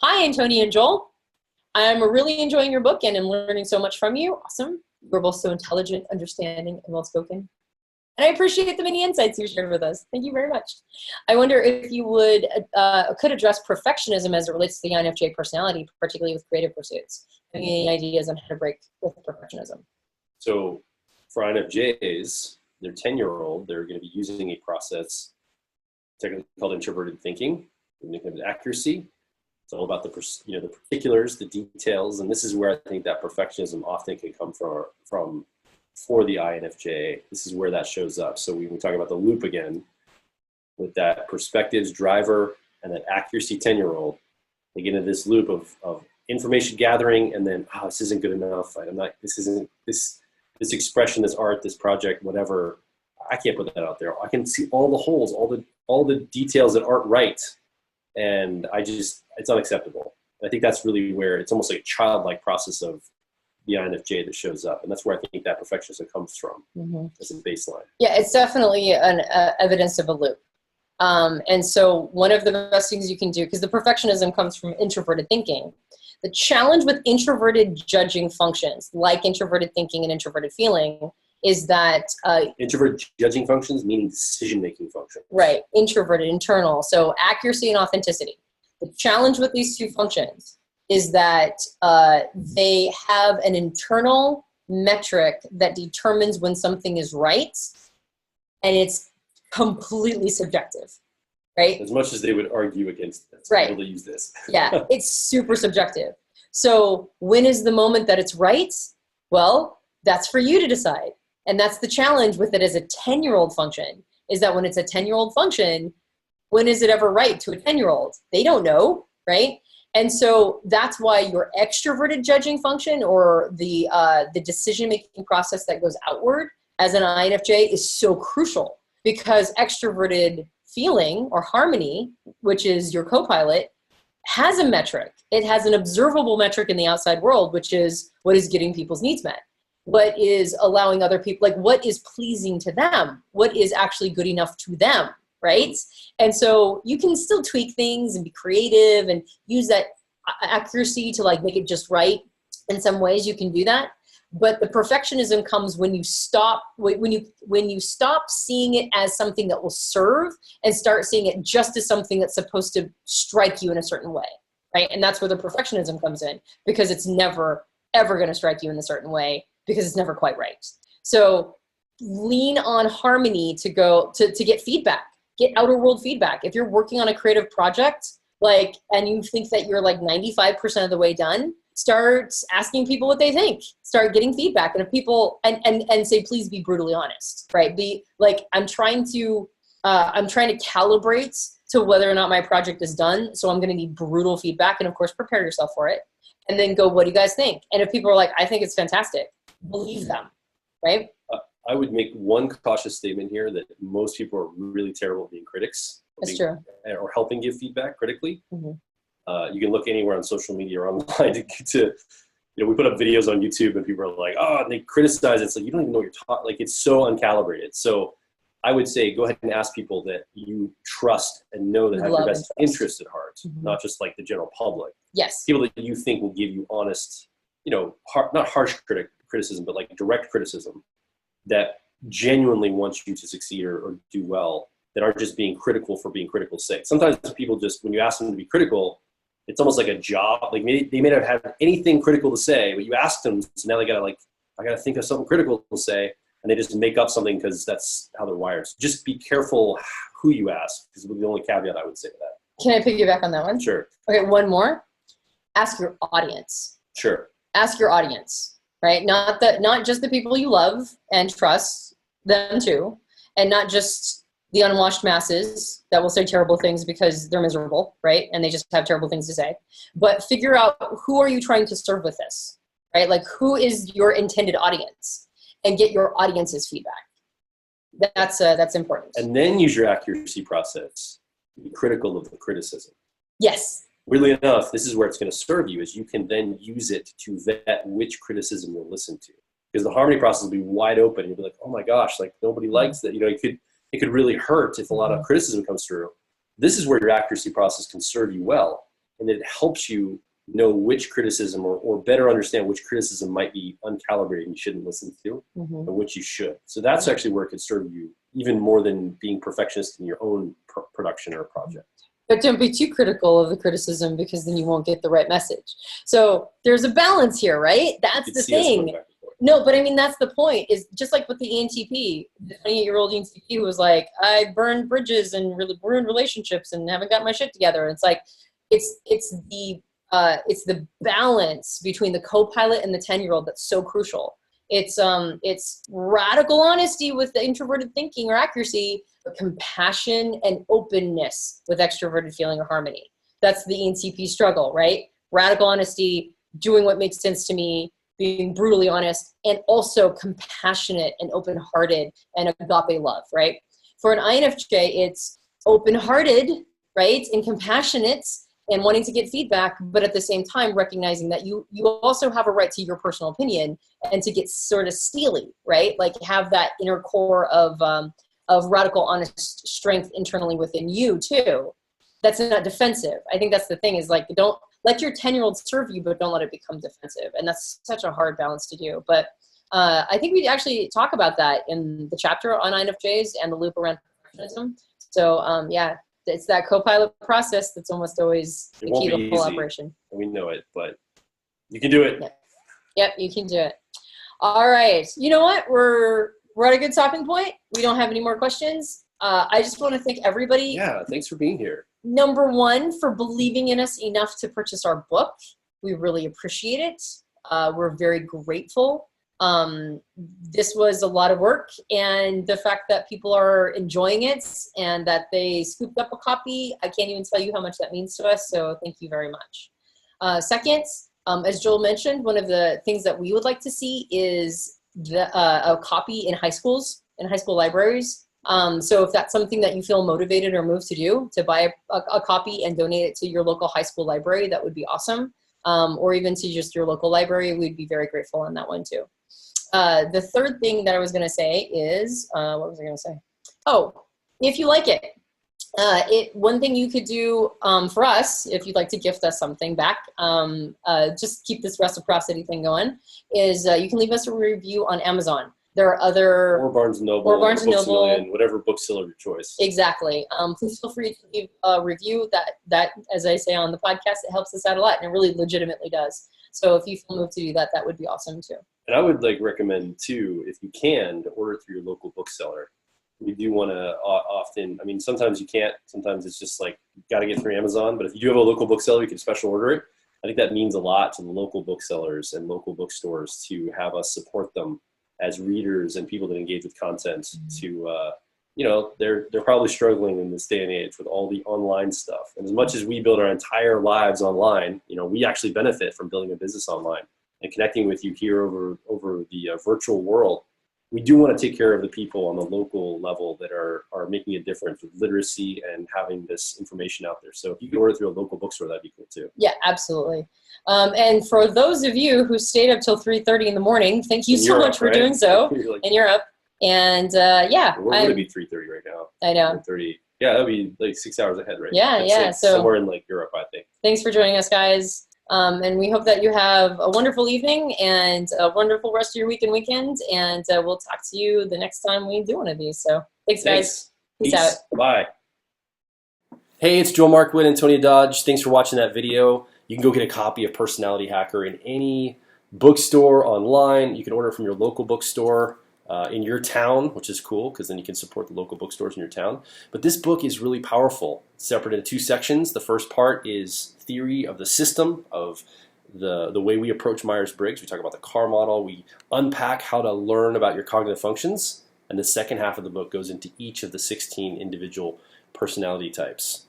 Hi, Antonia and Joel. I'm really enjoying your book and I'm learning so much from you. Awesome. You're both so intelligent, understanding, and well-spoken. And I appreciate the many insights you shared with us. Thank you very much. I wonder if you could address perfectionism as it relates to the INFJ personality, particularly with creative pursuits. Any ideas on how to break with perfectionism? So for INFJs, they're 10-year-old, they're going to be using a process technically called introverted thinking, accuracy. It's all about the particulars, the details, and this is where I think that perfectionism often can come from for the INFJ. This is where that shows up. So when we talk about the loop again, with that perspectives driver and that accuracy 10-year-old, they get into this loop of information gathering, and then this isn't good enough. This expression, this art, this project, whatever. I can't put that out there. I can see all the holes, all the details that aren't right. And it's unacceptable. And I think that's really where it's almost like a childlike process of the INFJ that shows up. And that's where I think that perfectionism comes from as a baseline. Yeah, it's definitely an evidence of a loop. And so one of the best things you can do, because the perfectionism comes from introverted thinking, the challenge with introverted judging functions, like introverted thinking and introverted feeling, is that introvert judging functions, meaning decision-making functions. Right, introverted, internal. So accuracy and authenticity. The challenge with these two functions is that they have an internal metric that determines when something is right, and it's completely subjective, right? As much as they would argue against this, right? Able to use this. Yeah, it's super subjective. So when is the moment that it's right? Well, that's for you to decide. And that's the challenge with it as a 10-year-old function, is that when it's a 10-year-old function, when is it ever right to a 10-year-old? They don't know, right? And so that's why your extroverted judging function, or the decision-making process that goes outward as an INFJ, is so crucial, because extroverted feeling or harmony, which is your co-pilot, has a metric. It has an observable metric in the outside world, which is what is getting people's needs met. What is allowing other people, like what is pleasing to them? What is actually good enough to them, right? And so you can still tweak things and be creative and use that accuracy to like make it just right. In some ways you can do that. But the perfectionism comes when you stop, when you stop seeing it as something that will serve and start seeing it just as something that's supposed to strike you in a certain way, right? And that's where the perfectionism comes in, because it's never, ever going to strike you in a certain way, because it's never quite right. So lean on harmony to get feedback, get outer world feedback. If you're working on a creative project, and you think that you're 95% of the way done, start asking people what they think, start getting feedback. And if people, and say, please be brutally honest, right? Be like, I'm trying to calibrate to whether or not my project is done. So I'm going to need brutal feedback, and of course, prepare yourself for it. And then go, what do you guys think? And if people are like, I think it's fantastic, believe them, right? I would make one cautious statement here, that most people are really terrible at being critics. That's true. Or helping give feedback critically. You can look anywhere on social media or online we put up videos on YouTube and people are like, and they criticize it. It's like, you don't even know what you're talking, like it's so uncalibrated. So I would say, go ahead and ask people that you trust and know that have your best interest at heart, not just like the general public. Yes. People that you think will give you honest, not harsh criticism, but like direct criticism that genuinely wants you to succeed or do well, that aren't just being critical for being critical's sake. Sometimes people just, when you ask them to be critical, it's almost like a job. Like they may not have anything critical to say, but you ask them, so now I gotta think of something critical to say, and they just make up something because that's how they're wired. So just be careful who you ask, is the only caveat I would say to that. Can I piggyback on that one? Sure. Okay, one more. Ask your audience. Sure. Ask your audience, right? Not just the people you love and trust, them too, and not just the unwashed masses that will say terrible things because they're miserable, right? And they just have terrible things to say. But figure out, who are you trying to serve with this, right? Like, who is your intended audience, and get your audience's feedback. That's important. And then use your accuracy process. Be critical of the criticism. Yes. Weirdly enough, this is where it's going to serve you, is you can then use it to vet which criticism you'll listen to. Because the harmony process will be wide open. You'll be like, oh my gosh, like nobody likes that. It could really hurt if a lot of criticism comes through. This is where your accuracy process can serve you well. and it helps you know which criticism or better understand which criticism might be uncalibrated and you shouldn't listen to, and which you should. So that's actually where it could serve you even more than being perfectionist in your own production or project. But don't be too critical of the criticism, because then you won't get the right message. So there's a balance here, right? That's the thing. No, but I mean, that's the point, is just like with the ENTP, the 28-year-old ENTP who was like, I burned bridges and really ruined relationships and haven't got my shit together. It's like, it's the balance between the co-pilot and the 10-year-old that's so crucial. It's radical honesty with the introverted thinking or accuracy, but compassion and openness with extroverted feeling or harmony. That's the ENTP struggle, right? Radical honesty, doing what makes sense to me, being brutally honest, and also compassionate and open-hearted and agape love, right? For an INFJ, it's open-hearted, right, and compassionate and wanting to get feedback, but at the same time recognizing that you also have a right to your personal opinion and to get sort of steely, right? Like have that inner core of radical honest strength internally within you too. That's not defensive. I think that's the thing, is like, don't let your 10-year-old serve you, but don't let it become defensive. And that's such a hard balance to do. But I think we actually talk about that in the chapter on INFJs and the loop around perfectionism. So yeah, it's that co-pilot process that's almost always the key to the whole operation. We know it, but you can do it. Yep, you can do it. All right. You know what? We're at a good stopping point. We don't have any more questions. I just want to thank everybody. Yeah, thanks for being here. Number one, for believing in us enough to purchase our book. We really appreciate it. We're very grateful. This was a lot of work, and the fact that people are enjoying it and that they scooped up a copy, I can't even tell you how much that means to us. So thank you very much. Second, as Joel mentioned, one of the things that we would like to see is a copy in high school libraries. So if that's something that you feel motivated or moved to do, to buy a copy and donate it to your local high school library, that would be awesome. Or even to just your local library, we'd be very grateful on that one too. The third thing that I was going to say is, what was I going to say? Oh, if you like it, one thing you could do for us, if you'd like to gift us something back, just keep this reciprocity thing going, is you can leave us a review on Amazon. There are other... Or Barnes & Noble, or Barnes & Noble. Whatever bookseller of your choice. Exactly. Please feel free to leave a review. That, as I say on the podcast, it helps us out a lot, and it really legitimately does. So if you feel moved to do that, that would be awesome too. And I would recommend too, if you can, to order through your local bookseller. We do want to often, I mean, sometimes you can't, sometimes it's just like, you got to get through Amazon, but if you do have a local bookseller, you can special order it. I think that means a lot to the local booksellers and local bookstores to have us support them as readers and people that engage with content to, they're probably struggling in this day and age with all the online stuff. And as much as we build our entire lives online, we actually benefit from building a business online and connecting with you here over the virtual world. We do want to take care of the people on the local level that are making a difference with literacy and having this information out there. So if you can order through a local bookstore, that'd be cool too. Yeah, absolutely. And for those of you who stayed up till 3:30 in the morning, thank you so much for doing so in Europe. And yeah, we're going to be 3:30 right now. I know. 3:30. Yeah, that'll be like 6 hours ahead, right? Yeah, yeah. So somewhere in Europe, I think. Thanks for joining us, guys. And we hope that you have a wonderful evening and a wonderful rest of your week and weekend. And we'll talk to you the next time we do one of these. So thanks, guys. Peace out. Bye. Hey, it's Joel Markwood and Antonia Dodge. Thanks for watching that video. You can go get a copy of Personality Hacker in any bookstore online. You can order from your local bookstore in your town, which is cool because then you can support the local bookstores in your town. But this book is really powerful. It's separated into 2 sections. The first part is theory of the system, of the way we approach Myers-Briggs. We talk about the CAR model. We unpack how to learn about your cognitive functions. And the second half of the book goes into each of the 16 individual personality types.